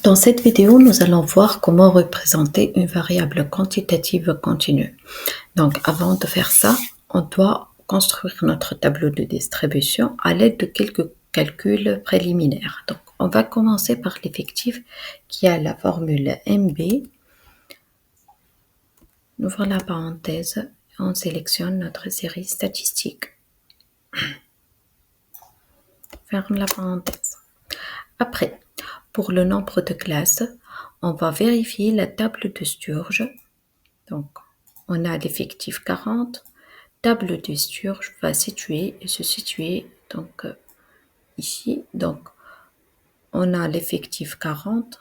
Dans cette vidéo, nous allons voir comment représenter une variable quantitative continue. Donc, avant de faire ça, on doit construire notre tableau de distribution à l'aide de quelques calculs préliminaires. Donc, on va commencer par l'effectif qui a la formule MB. Nous ouvrons la parenthèse, on sélectionne notre série statistique. Ferme la parenthèse. Après, pour le nombre de classes, on va vérifier la table de Sturge. Donc, on a l'effectif 40. Table de Sturge va se situer donc ici. Donc, on a l'effectif 40.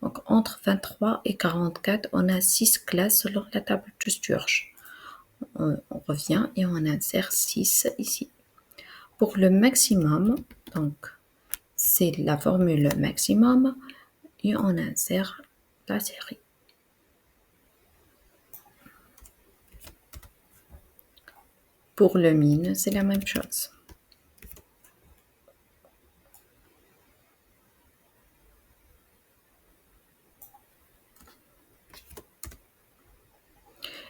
Donc, entre 23 et 44, on a 6 classes selon la table de Sturge. On revient et on insère 6 ici. Pour le maximum, donc, c'est la formule maximum et on insère la série. Pour le min, c'est la même chose.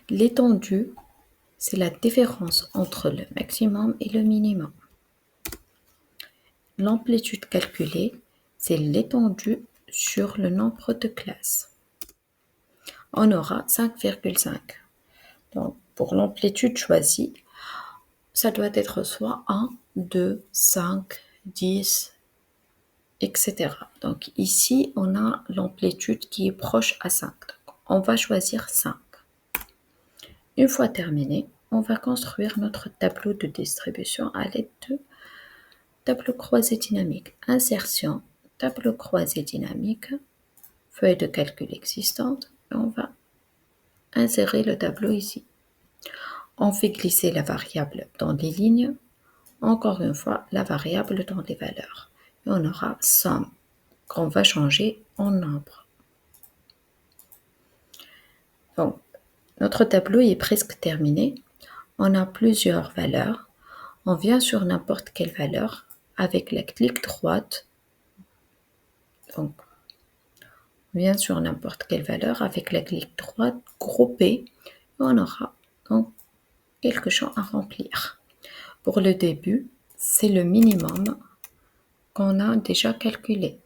L'étendue, c'est la différence entre le maximum et le minimum. L'amplitude calculée, c'est l'étendue sur le nombre de classes. On aura 5,5. Donc, pour l'amplitude choisie, ça doit être soit 1, 2, 5, 10, etc. Donc, ici, on a l'amplitude qui est proche à 5. Donc, on va choisir 5. Une fois terminé, on va construire notre tableau de distribution à l'aide de tableau croisé dynamique. Insertion, tableau croisé dynamique, feuille de calcul existante, et on va insérer le tableau ici. On fait glisser la variable dans les lignes, encore une fois la variable dans les valeurs. Et on aura somme qu'on va changer en nombre. Donc, notre tableau est presque terminé. On a plusieurs valeurs. On vient sur n'importe quelle valeur avec la clique droite. Donc, on vient sur n'importe quelle valeur avec la clique droite, grouper, et on aura donc quelques champs à remplir. Pour le début, c'est le minimum qu'on a déjà calculé.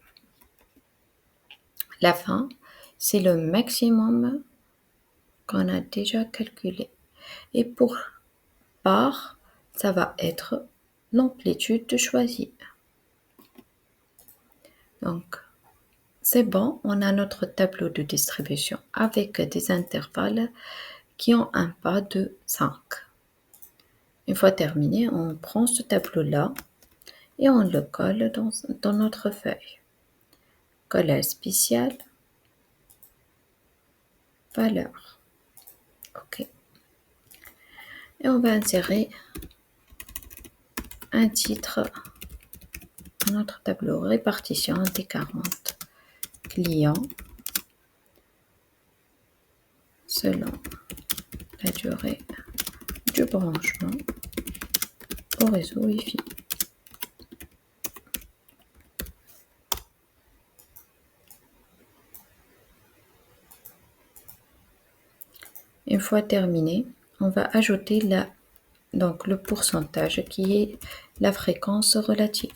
La fin, c'est le maximum qu'on a déjà calculé. Et pour par, ça va être l'amplitude choisie. Donc, c'est bon, on a notre tableau de distribution avec des intervalles qui ont un pas de 5. Une fois terminé, on prend ce tableau-là et on le colle dans notre feuille. Collage spécial, valeur. OK. Et on va insérer un titre à notre tableau. Répartition des 40 clients selon la durée du branchement au réseau Wi-Fi. Une fois terminé, on va ajouter donc le pourcentage qui est la fréquence relative.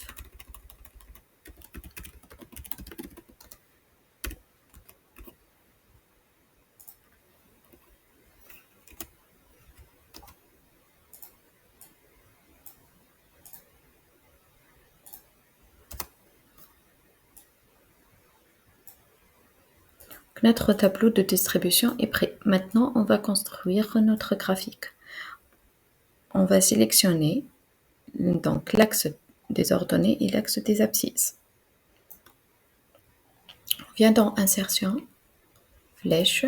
Notre tableau de distribution est prêt. Maintenant, on va construire notre graphique. On va sélectionner donc l'axe des ordonnées et l'axe des abscisses. On vient dans Insertion, Flèche,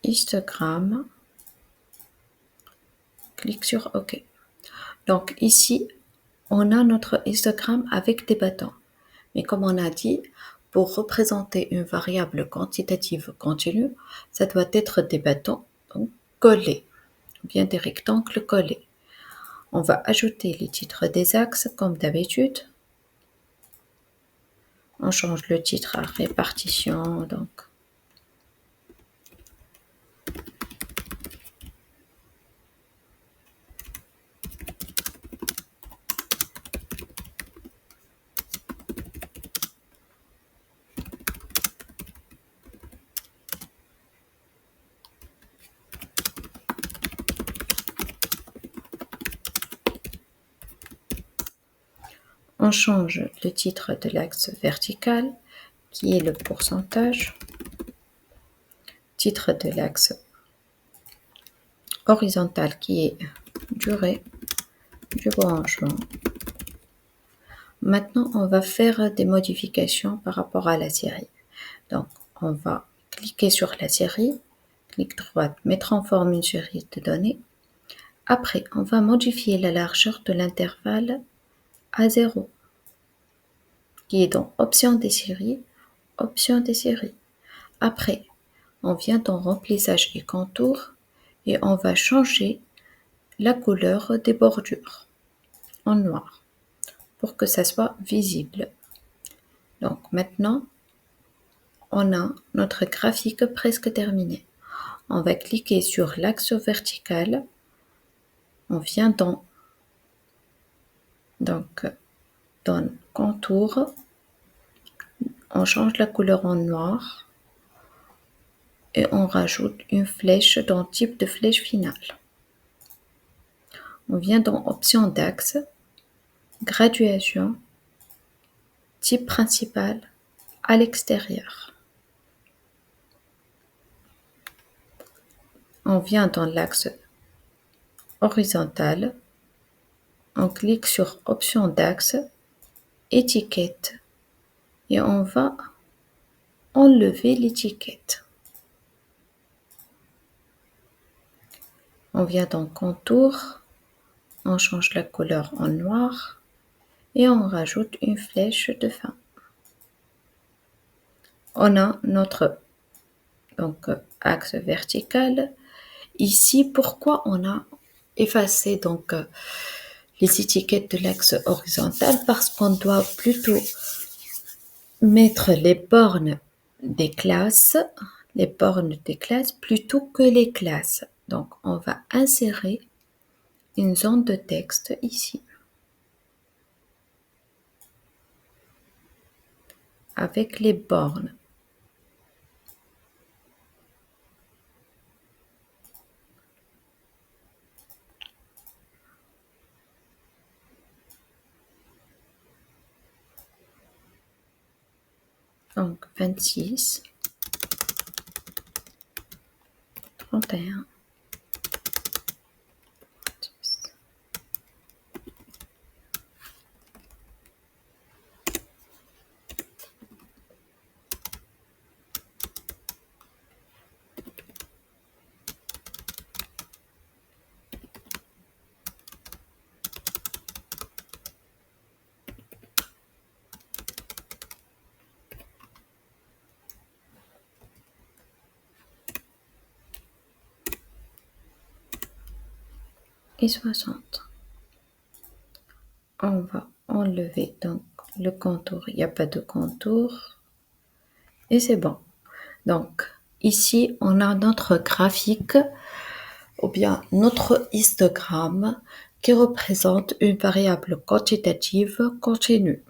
Histogramme, clique sur OK. Donc ici, on a notre histogramme avec des bâtons. Mais comme on a dit, pour représenter une variable quantitative continue, ça doit être des bâtons donc collés, ou bien des rectangles collés. On va ajouter les titres des axes comme d'habitude. On change le titre à répartition, donc. On change le titre de l'axe vertical, qui est le pourcentage. Titre de l'axe horizontal, qui est durée du branchement. Maintenant, on va faire des modifications par rapport à la série. Donc, on va cliquer sur la série, clic droit, mettre en forme une série de données. Après, on va modifier la largeur de l'intervalle à 0, qui est dans Option des séries, Option des séries. Après, on vient dans Remplissage et contours et on va changer la couleur des bordures en noir pour que ça soit visible. Donc maintenant, on a notre graphique presque terminé. On va cliquer sur l'axe vertical. On vient dans contour. On change la couleur en noir et on rajoute une flèche dans type de flèche finale. On vient dans Option d'axe, graduation, type principal à l'extérieur. On vient dans l'axe horizontal, on clique sur Option d'axe, étiquette et on va enlever l'étiquette. On vient dans contour, on change la couleur en noir et on rajoute une flèche de fin. On a notre axe vertical. Ici, pourquoi on a effacé les étiquettes de l'axe horizontal? Parce qu'on doit plutôt mettre les bornes des classes plutôt que les classes. Donc, on va insérer une zone de texte ici avec les bornes. Donc 26, 31, 10. Et 60. On va enlever donc le contour, il n'y a pas de contour et c'est bon. Donc ici on a notre graphique ou bien notre histogramme qui représente une variable quantitative continue.